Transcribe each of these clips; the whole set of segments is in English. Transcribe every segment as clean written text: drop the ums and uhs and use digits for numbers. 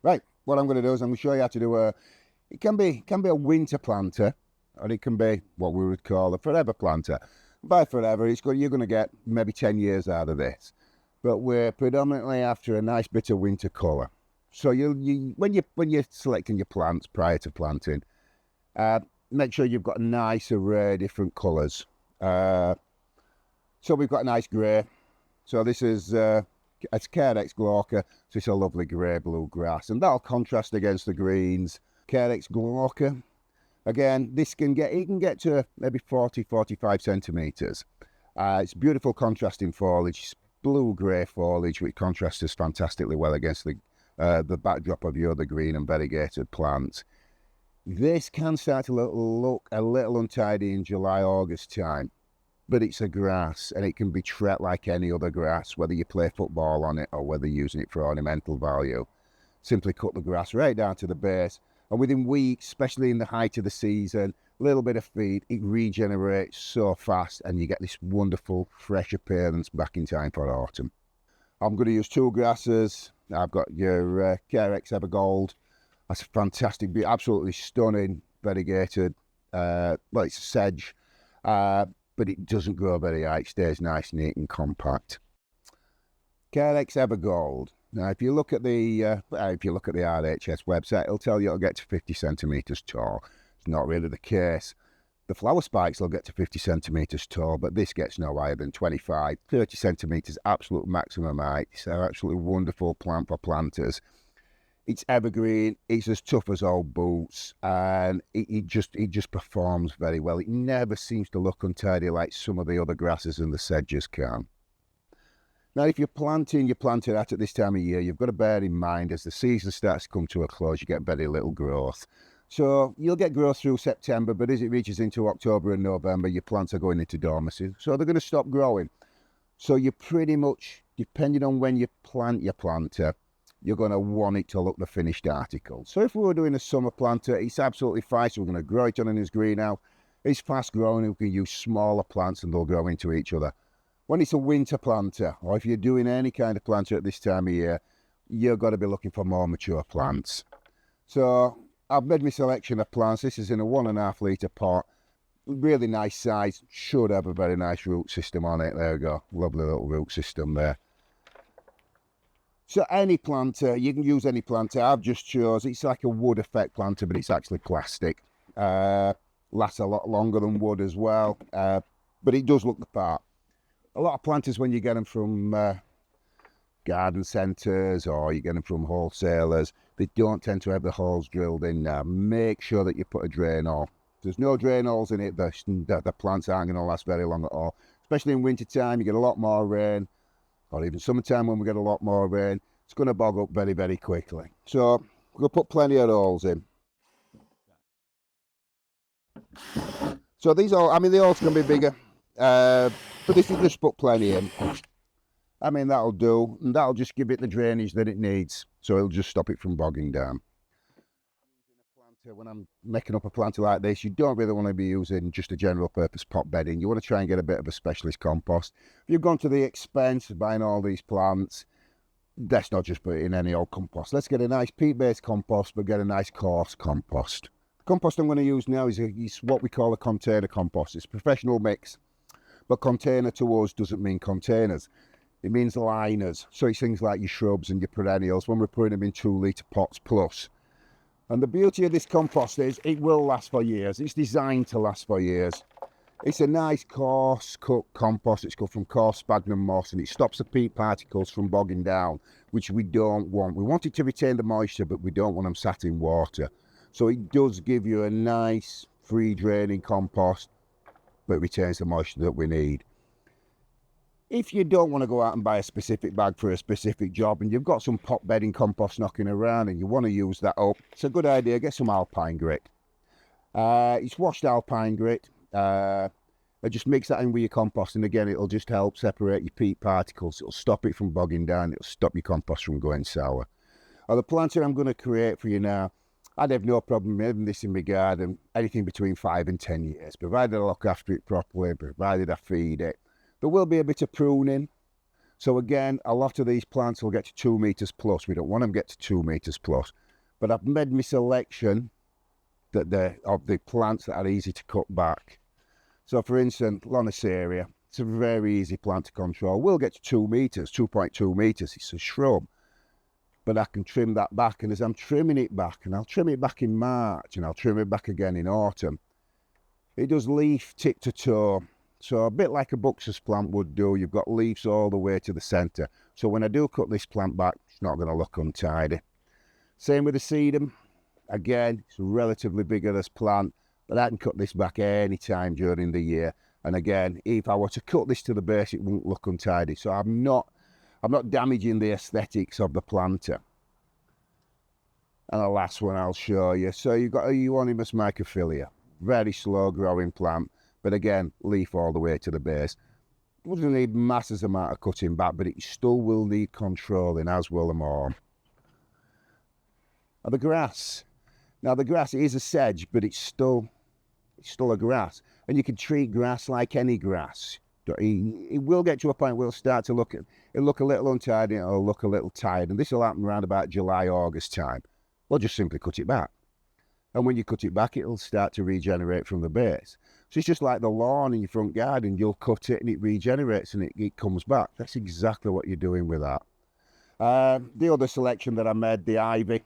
Right, what I'm going to do is I'm going to show you how to do it can be a winter planter, or it can be what we would call a forever planter. By forever, you're going to get maybe 10 years out of this. But we're predominantly after a nice bit of winter colour. So when you're selecting your plants prior to planting, uh, make sure you've got a nice array of different colours. So we've got a nice grey. So this is it's Carex Glauca, so it's a lovely grey-blue grass, and that'll contrast against the greens. Carex Glauca, again, it can get to maybe 40-45 centimetres. It's beautiful contrasting foliage, blue-grey foliage, which contrasts fantastically well against the backdrop of your other green and variegated plants. This can start to look a little untidy in July, August time, but it's a grass and it can be treated like any other grass, whether you play football on it or whether you're using it for ornamental value. Simply cut the grass right down to the base, and within weeks, especially in the height of the season, a little bit of feed, it regenerates so fast and you get this wonderful fresh appearance back in time for autumn. I'm going to use two grasses. I've got your Carex Evergold. That's a fantastic, absolutely stunning variegated, well, it's a sedge, but it doesn't grow very high. It stays nice, neat and compact. Carex Evergold. Now, if you look at the RHS website, it'll tell you it'll get to 50 centimetres tall. It's not really the case. The flower spikes will get to 50 centimetres tall, but this gets no higher than 25, 30 centimetres, absolute maximum height. It's an absolutely wonderful plant for planters. It's evergreen, it's as tough as old boots, and it just performs very well. It never seems to look untidy like some of the other grasses and the sedges can. Now, if you're planting that at this time of year, you've got to bear in mind as the season starts to come to a close, you get very little growth. So you'll get growth through September, but as it reaches into October and November, your plants are going into dormancy. So they're going to stop growing. So you're pretty much, depending on when you plant your planter, you're going to want it to look the finished article. So if we were doing a summer planter, it's absolutely fine. So we're going to grow it on in his greenhouse. It's fast growing. We can use smaller plants and they'll grow into each other. When it's a winter planter, or if you're doing any kind of planter at this time of year, you've got to be looking for more mature plants. So I've made my selection of plants. This is in a 1.5 litre pot. Really nice size. Should have a very nice root system on it. There we go. Lovely little root system there. So any planter, you can use any planter. I've just chose, it's like a wood effect planter, but it's actually plastic. Lasts a lot longer than wood as well, but it does look the part. A lot of planters, when you get them from garden centres or you get them from wholesalers, they don't tend to have the holes drilled in now. Make sure that you put a drain hole. If there's no drain holes in it, the plants aren't going to last very long at all. Especially in winter time, you get a lot more rain, or even summertime when we get a lot more rain, it's going to bog up very, very quickly. So we're going to put plenty of holes in. So these all, I mean, the holes can be bigger, but if you just put plenty in, I mean, that'll do, and that'll just give it the drainage that it needs, so it'll just stop it from bogging down. When I'm making up a planter like this, you don't really want to be using just a general purpose pot bedding. You want to try and get a bit of a specialist compost. If you've gone to the expense of buying all these plants, let's not just put it in any old compost. Let's get a nice peat-based compost, but get a nice coarse compost. The compost I'm going to use now is what we call a container compost. It's a professional mix, but container to us doesn't mean containers. It means liners. So it's things like your shrubs and your perennials when we're putting them in 2 litre pots plus. And the beauty of this compost is it will last for years. It's designed to last for years. It's a nice coarse cut compost. It's cut from coarse sphagnum moss and it stops the peat particles from bogging down, which we don't want. We want it to retain the moisture, but we don't want them sat in water. So it does give you a nice free draining compost, but retains the moisture that we need. If you don't want to go out and buy a specific bag for a specific job and you've got some pot bedding compost knocking around and you want to use that up, it's a good idea. Get some alpine grit. It's washed alpine grit. Just mix that in with your compost, and again, it'll just help separate your peat particles. It'll stop it from bogging down. It'll stop your compost from going sour. The planter I'm going to create for you now, I'd have no problem having this in my garden anything between 5 and 10 years, provided I look after it properly, provided I feed it. There will be a bit of pruning, So again, a lot of these plants will get to 2 meters plus. We don't want them to get to 2 meters plus. But I've made my selection of the plants that are easy to cut back. So for instance, Lonaceria, it's a very easy plant to control. We'll get to 2 meters, 2.2 meters. It's a shrub. But I can trim that back, and as I'm trimming it back, and I'll trim it back in March, and I'll trim it back again in autumn, it does leaf tip to toe. So a bit like a Buxus plant would do, you've got leaves all the way to the centre. So when I do cut this plant back, it's not going to look untidy. Same with the sedum. Again, it's a relatively vigorous plant, but I can cut this back any time during the year. And again, if I were to cut this to the base, it won't look untidy. So I'm not damaging the aesthetics of the planter. And the last one I'll show you. So you've got a Euonymus microphylla, very slow growing plant, but again, leaf all the way to the base. It doesn't need masses amount of cutting back, but it still will need controlling, as will the more. And the grass. Now the grass is a sedge, but it's still a grass. And you can treat grass like any grass. It will get to a point where it'll start to look a little untidy, and it'll look a little tired, and this will happen around about July, August time. Well, just simply cut it back. And when you cut it back, it'll start to regenerate from the base. So it's just like the lawn in your front garden. You'll cut it and it regenerates and it comes back. That's exactly what you're doing with that. The other selection that I made, the ivy.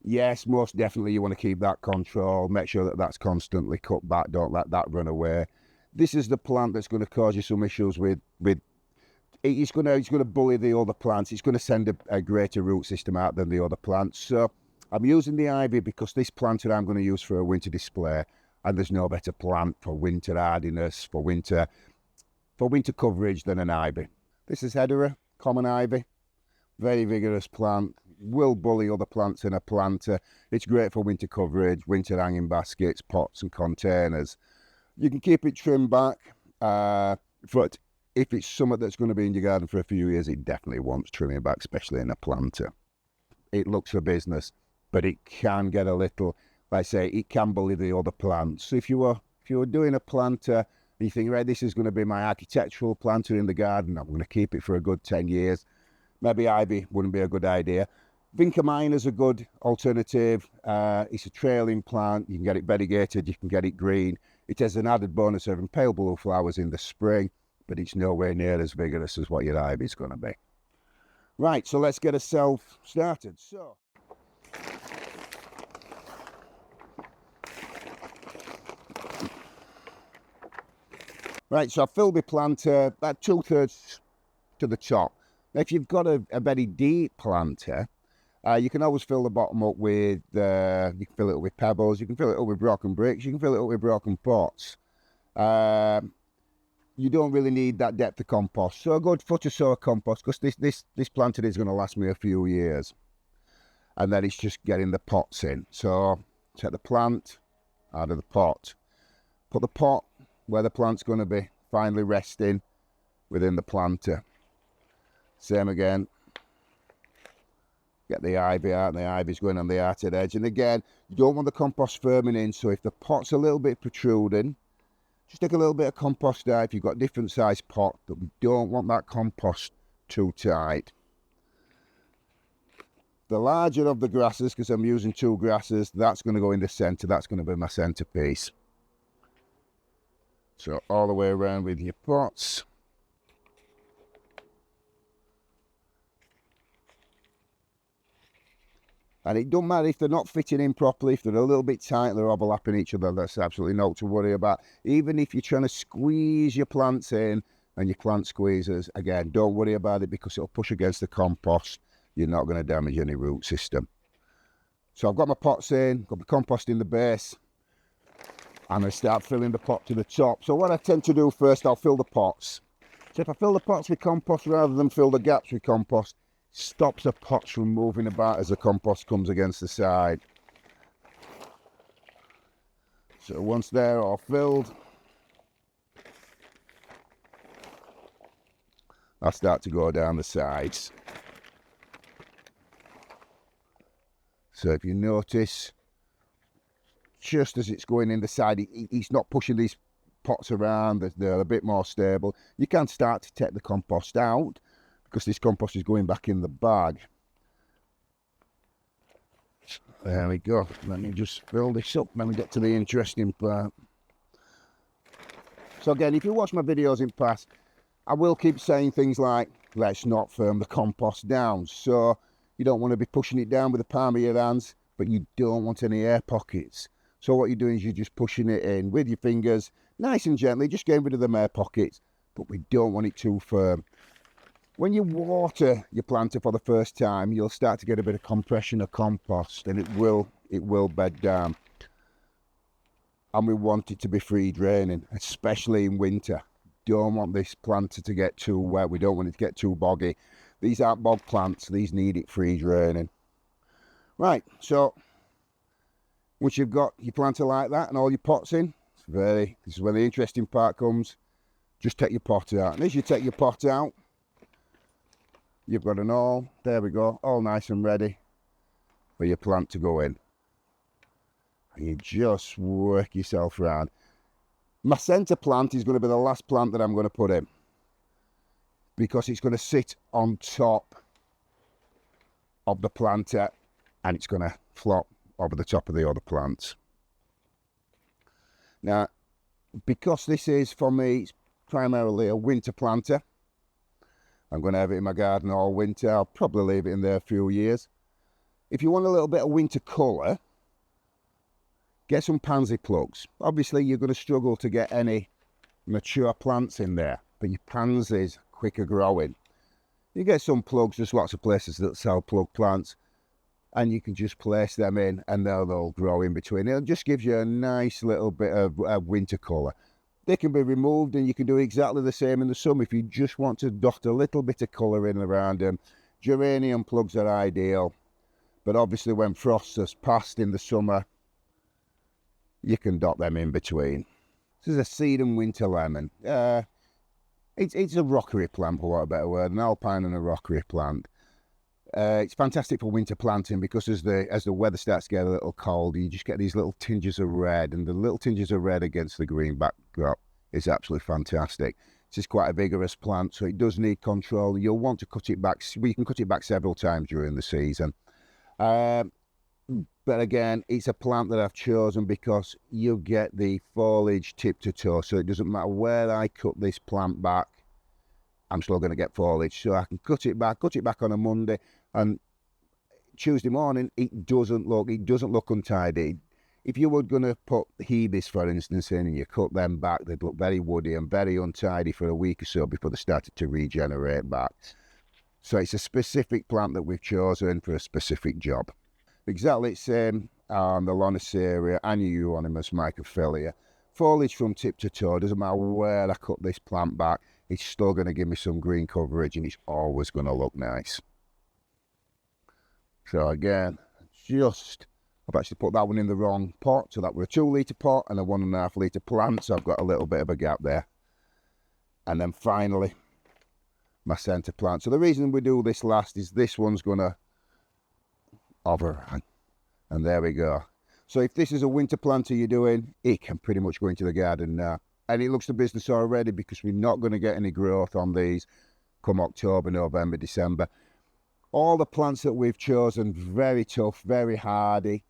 Yes, most definitely you want to keep that control. Make sure that that's constantly cut back. Don't let that run away. This is the plant that's going to cause you some issues with it's going to bully the other plants. It's going to send a greater root system out than the other plants. So I'm using the ivy because this planter I'm going to use for a winter display, and there's no better plant for winter hardiness, for winter coverage than an ivy. This is Hedera, common ivy, very vigorous plant, will bully other plants in a planter. It's great for winter coverage, winter hanging baskets, pots and containers. You can keep it trimmed back, but if it's something that's going to be in your garden for a few years, it definitely wants trimming back, especially in a planter. It looks for business, but it can get a little, like I say, it can bully the other plants. So if you were doing a planter and you think, right, this is going to be my architectural planter in the garden, I'm going to keep it for a good 10 years, maybe ivy wouldn't be a good idea. Vinca minor is a good alternative. It's a trailing plant. You can get it variegated, you can get it green. It has an added bonus of having pale blue flowers in the spring, but it's nowhere near as vigorous as what your ivy is going to be. Right, so let's get ourselves started. Right, so I've filled my planter about 2/3 to the top. Now, if you've got a very deep planter, you can always fill the bottom up with, you can fill it up with pebbles, you can fill it up with broken bricks, you can fill it up with broken pots. You don't really need that depth of compost. So a good foot or so of compost, because this planter is going to last me a few years. And then it's just getting the pots in. So take the plant out of the pot. Put the pot where the plant's going to be, finally resting within the planter. Same again. Get the ivy out, and the ivy's going on the outer edge. And again, you don't want the compost firming in, so if the pot's a little bit protruding, just take a little bit of compost out. If you've got different size pot, but we don't want that compost too tight. The larger of the grasses, because I'm using 2 grasses, that's going to go in the centre. That's going to be my centrepiece. So all the way around with your pots. And it don't matter if they're not fitting in properly, if they're a little bit tight, they're overlapping each other, that's absolutely not to worry about. Even if you're trying to squeeze your plants in and your plant squeezers, again, don't worry about it because it'll push against the compost. You're not going to damage any root system. So I've got my pots in, got my compost in the base. I'm going to start filling the pot to the top. So what I tend to do first, I'll fill the pots. So if I fill the pots with compost rather than fill the gaps with compost, stops the pots from moving about as the compost comes against the side. So once they're all filled, I'll start to go down the sides. So if you notice, just as it's going in the side, it's not pushing these pots around, they're a bit more stable. You can start to take the compost out because this compost is going back in the bag. There we go. Let me just fill this up when we get to the interesting part. So again, if you watch my videos in past, I will keep saying things like, let's not firm the compost down. So you don't want to be pushing it down with the palm of your hands, but you don't want any air pockets. So what you're doing is you're just pushing it in with your fingers, nice and gently, just getting rid of the air pockets, but we don't want it too firm. When you water your planter for the first time, you'll start to get a bit of compression of compost, and it will bed down. And we want it to be free draining, especially in winter. Don't want this planter to get too wet. We don't want it to get too boggy. These aren't bog plants. These need it free draining. Right, so once you've got your planter like that and all your pots in, this is where the interesting part comes. Just take your pot out. And as you take your pot out, you've got an all, there we go, all nice and ready for your plant to go in. And you just work yourself around. My centre plant is going to be the last plant that I'm going to put in, because it's going to sit on top of the planter and it's going to flop over the top of the other plants. Now, because this is, for me, it's primarily a winter planter, I'm going to have it in my garden all winter. I'll probably leave it in there a few years. If you want a little bit of winter colour, get some pansy plugs. Obviously, you're going to struggle to get any mature plants in there, but your pansies quicker growing. You get some plugs, there's lots of places that sell plug plants, and you can just place them in and they'll grow in between. It just gives you a nice little bit of winter colour. They can be removed, and you can do exactly the same in the summer if you just want to dot a little bit of colour in around them. Geranium plugs are ideal, but obviously when frost has passed in the summer, you can dot them in between. This is a seed and winter lemon. It's a rockery plant, for want of a better word, an alpine and a rockery plant. It's fantastic for winter planting because as the weather starts to get a little cold, you just get these little tinges of red, and the little tinges of red against the green backdrop is absolutely fantastic. This is quite a vigorous plant, so it does need control. You'll want to cut it back. Well, you can cut it back several times during the season. But again, it's a plant that I've chosen because you get the foliage tip to toe, so it doesn't matter where I cut this plant back, I'm still going to get foliage. So I can cut it back on a Monday, and Tuesday morning it doesn't look untidy. If you were going to put hebes, for instance, in and you cut them back, they'd look very woody and very untidy for a week or so before they started to regenerate back. So it's a specific plant that we've chosen for a specific job. Exactly the same on the Lonoceria and Euonymus microphylla. Foliage from tip to toe, doesn't matter where I cut this plant back, it's still going to give me some green coverage, and it's always going to look nice. So again, I've actually put that one in the wrong pot, so that were a 2 litre pot and a 1.5 litre plant, so I've got a little bit of a gap there. And then finally, my centre plant. So the reason we do this last is this one's going to overhang, and there we go. So if this is a winter planter you're doing, it can pretty much go into the garden now. And it looks the business already, because we're not going to get any growth on these come October, November, December. All the plants that we've chosen, very tough, very hardy,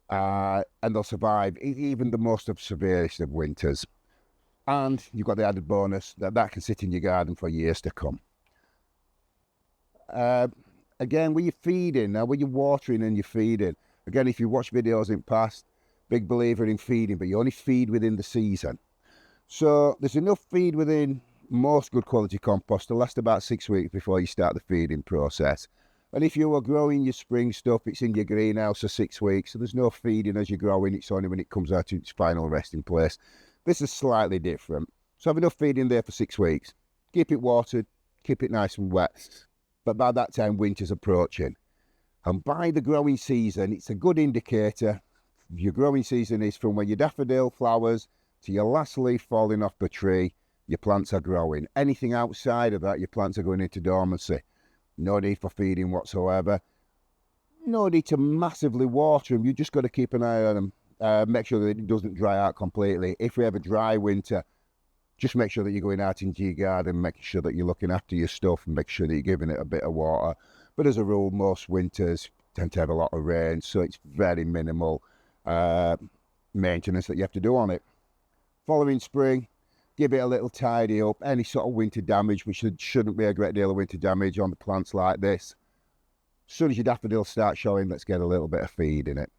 and they'll survive even the most of severest of winters. And you've got the added bonus that can sit in your garden for years to come. Again, when you're feeding, now when you're watering and you're feeding, again, if you watch videos in past, big believer in feeding, but you only feed within the season. So there's enough feed within most good quality compost to last about 6 weeks before you start the feeding process. And if you are growing your spring stuff, it's in your greenhouse for 6 weeks, so there's no feeding as you're growing, it's only when it comes out to its final resting place. This is slightly different. So have enough feed in there for 6 weeks. Keep it watered, keep it nice and wet. But by that time, winter's approaching. And by the growing season, it's a good indicator. Your growing season is from when your daffodil flowers to your last leaf falling off the tree, your plants are growing. Anything outside of that, your plants are going into dormancy. No need for feeding whatsoever. No need to massively water them. You just got to keep an eye on them. make sure that it doesn't dry out completely. If we have a dry winter, just make sure that you're going out into your garden, making sure that you're looking after your stuff and make sure that you're giving it a bit of water. But as a rule, most winters tend to have a lot of rain, so it's very minimal maintenance that you have to do on it. Following spring, give it a little tidy up. Any sort of winter damage, which shouldn't be a great deal of winter damage on the plants like this. As soon as your daffodils start showing, let's get a little bit of feed in it.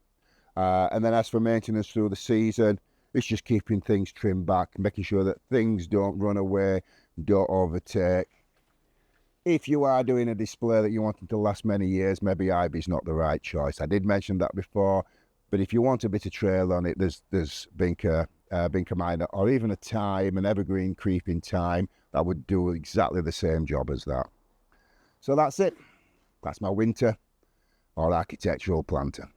And then as for maintenance through the season, it's just keeping things trimmed back, making sure that things don't run away, don't overtake. If you are doing a display that you want it to last many years, maybe ivy's not the right choice. I did mention that before, but if you want a bit of trail on it, there's vinca minor, or even a thyme, an evergreen creeping thyme, that would do exactly the same job as that. So that's it. That's my winter or architectural planter.